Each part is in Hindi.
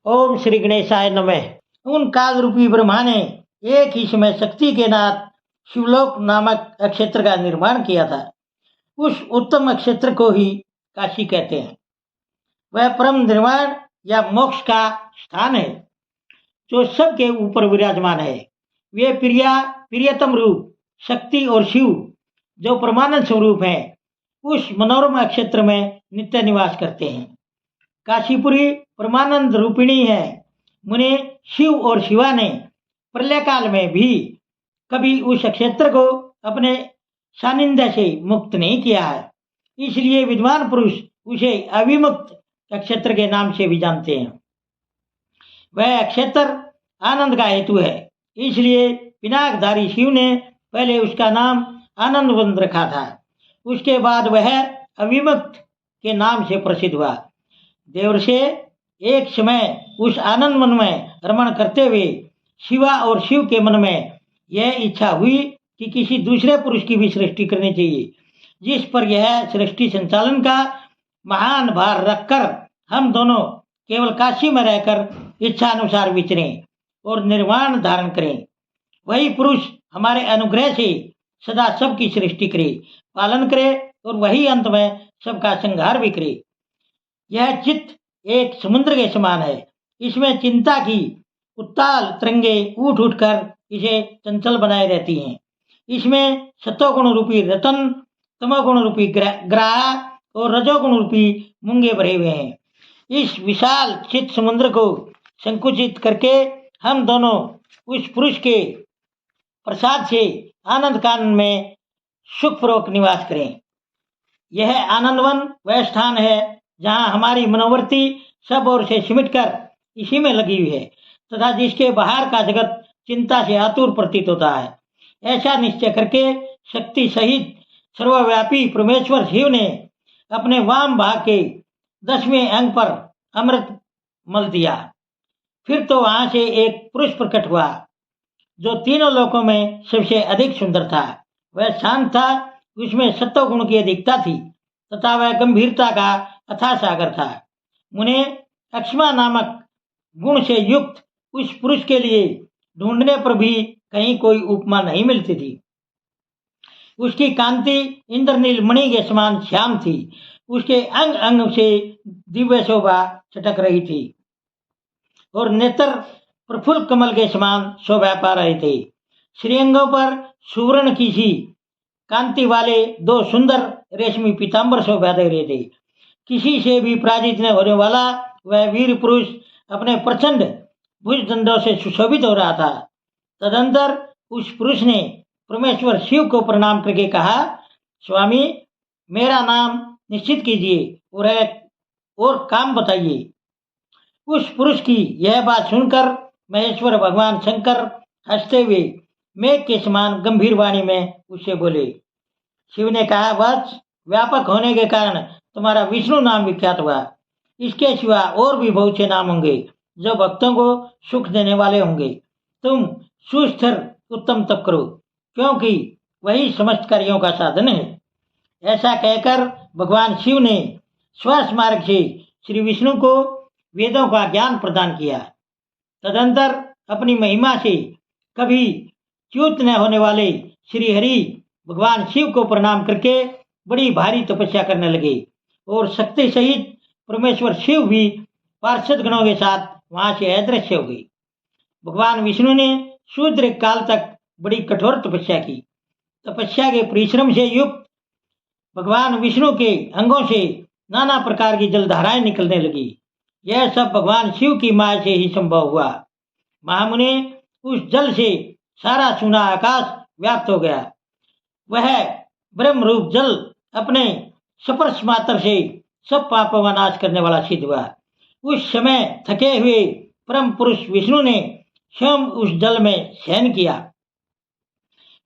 ओम श्री गणेशाय नमः। उन काल रूपी ब्रह्मा ने एक ही समय शक्ति के नाथ शिवलोक नामक अक्षेत्र का निर्माण किया था। उस उत्तम अक्षेत्र को ही काशी कहते हैं। वह परम निर्वाण या मोक्ष का स्थान है जो सबके ऊपर विराजमान है। वे प्रियतम रूप शक्ति और शिव जो परमानंद स्वरूप है उस मनोरम क्षेत्र में नित्य निवास करते हैं। काशीपुरी परमानंद रूपिणी है। मुने शिव और शिवा ने प्रलय काल में भी कभी उस क्षेत्र को अपने सानिध्य से मुक्त नहीं किया है। इसलिए विद्वान पुरुष उसे अविमुक्त क्षेत्र के नाम से भी जानते हैं। वह क्षेत्र आनंद का हेतु है, इसलिए पिनाकधारी शिव ने पहले उसका नाम आनंद वन रखा था। उसके बाद वह अविमुक्त के नाम से प्रसिद्ध हुआ। देवर्षि एक समय उस आनंद मन में रमण करते हुए शिवा और शिव के मन में यह इच्छा हुई कि किसी दूसरे पुरुष की भी सृष्टि करनी चाहिए, जिस पर यह सृष्टि संचालन का महान भार रखकर हम दोनों केवल काशी में रहकर इच्छा अनुसार विचरें और निर्वाण धारण करें। वही पुरुष हमारे अनुग्रह से सदा सबकी सृष्टि करे, पालन करे और वही अंत में सबका संहार भी करे। यह चित्त एक समुद्र के समान है। इसमें चिंता की उत्ताल तरंगे उठ उठकर इसे चंचल बनाए रहती हैं। इसमें सतोगुण रूपी रतन, तमोगुण रूपी ग्राह और रजोगुण रूपी मूंगे भरे हुए हैं। इस विशाल चित्त समुद्र को संकुचित करके हम दोनों उस पुरुष के प्रसाद से आनंद कानन में सुखपूर्वक निवास करें। यह आनंदवन वह स्थान है जहाँ हमारी मनोवृत्ति सब ओर से सिमटकर इसी में लगी हुई है तथा जिसके बाहर का जगत चिंता से आतुर प्रतीत होता है। ऐसा निश्चय करके शक्ति सहित सर्वव्यापी परमेश्वर शिव ने अपने वाम भाग के 10वें अंग पर अमृत मल दिया। फिर तो वहां से एक पुरुष प्रकट हुआ जो तीनों लोकों में सबसे अधिक सुंदर था। वह शांत था, उसमें सत्वगुण की अधिकता थी तथा वह गंभीरता का अथाह सागर था। मुने अक्षमा नामक गुण से युक्त उस पुरुष के लिए ढूंढने पर भी कहीं कोई उपमा नहीं मिलती थी। उसकी कांति इंद्रनील मणि के समान श्याम थी। उसके अंग अंग से दिव्य शोभा छटक रही थी और नेत्र प्रफुल्ल कमल के समान शोभा पा रहे थे। श्रीअंगों पर सुवर्ण की सी कांति वाले 2 सुंदर रेशमी पीताम्बर शोभा दे रहे थे। किसी से भी पराजित न होने वाला वह वीर पुरुष अपने प्रचंड भुजदंडों से सुशोभित हो रहा था। तदंतर उस पुरुष ने परमेश्वर शिव को प्रणाम करके कहा, स्वामी मेरा नाम निश्चित कीजिए और काम बताइए। उस पुरुष की यह बात सुनकर महेश्वर भगवान शंकर हंसते हुए मेघ के समान गंभीर वाणी में उससे बोले। शिव ने कहा, वत्स व्यापक होने के कारण तुम्हारा विष्णु नाम विख्यात हुआ। इसके सिवा और भी बहुत से नाम होंगे जो भक्तों को सुख देने वाले होंगे। तुम सुस्थिर उत्तम तप करो क्योंकि वही समस्त कार्यों का साधन है। ऐसा कहकर भगवान शिव ने श्वास मार्ग से श्री विष्णु को वेदों का ज्ञान प्रदान किया। तदंतर अपनी महिमा से कभी च्युत न होने वाले श्री हरि भगवान शिव को प्रणाम करके बड़ी भारी तपस्या करने लगे और शक्ति सहित परमेश्वर शिव भी पार्षद गणों के साथ वहां से अदृश्य हो गई। भगवान विष्णु ने सुदीर्घ काल तक बड़ी कठोर तपस्या की। तपस्या के परिश्रम से युक्त भगवान विष्णु के अंगों से नाना प्रकार की जलधाराएं निकलने लगी। यह सब भगवान शिव की माया से ही संभव हुआ। महामुने उस जल से सारा सुना आकाश व्याप्त हो गया। वह ब्रह्म रूप जल अपने स्पर्श मात्र से सब पापों का नाश करने वाला सिद्ध हुआ। उस समय थके हुए परम पुरुष विष्णु ने स्वयं उस जल में शयन किया।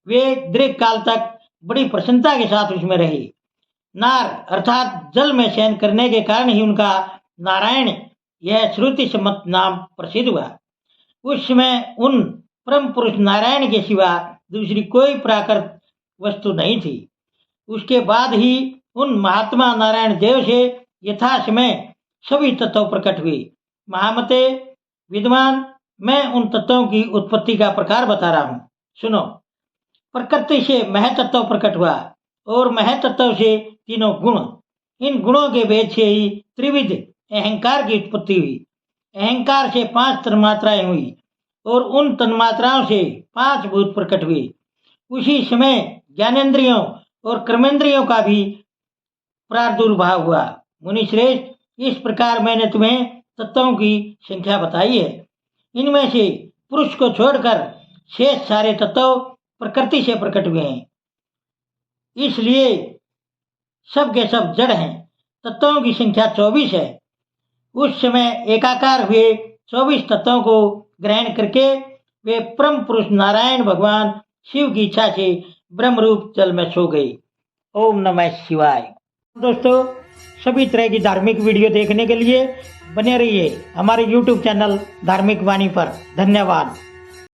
वे दीर्घ काल तक बड़ी प्रसन्नता के साथ उसमें रहे। नार अर्थात जल में शयन करने के कारण ही उनका नारायण यह श्रुति सम्मत नाम प्रसिद्ध हुआ। उस समय उन परम पुरुष नारायण के सिवा दूसरी कोई प्राकृत वस्तु नहीं थी। उसके बाद ही उन महात्मा नारायण देव से यथा समय सभी तत्व प्रकट हुए। महामते विद्वान, मैं उन तत्वों की उत्पत्ति का प्रकार बता रहा हूँ, सुनो। प्रकृति से महतत्व प्रकट हुआ और महतत्व से तीनों गुण। इन गुणों के भेद से ही त्रिविध अहंकार की उत्पत्ति हुई। अहंकार से 5 तन्मात्राएं हुई और उन तन्मात्राओं से 5 भूत प्रकट हुए। उसी समय ज्ञानेन्द्रियों और कर्मेंद्रियों का भी प्रादुर्भाव हुआ। मुनिश्रेष्ठ, इस प्रकार मैंने तुम्हें तत्वों की संख्या बताई है। इनमें से पुरुष को छोड़कर शेष सारे तत्व प्रकृति से प्रकट हुए हैं, इसलिए सब के सब जड़ हैं। तत्वों की संख्या 24 है। उस समय एकाकार हुए 24 तत्वों को ग्रहण करके वे परम पुरुष नारायण भगवान शिव की इच्छा से ब्रह्म रूप जल में सो गए। ओम नमः शिवाय। दोस्तों, सभी तरह की धार्मिक वीडियो देखने के लिए बने रहिए हमारे YouTube चैनल धार्मिक वाणी पर। धन्यवाद।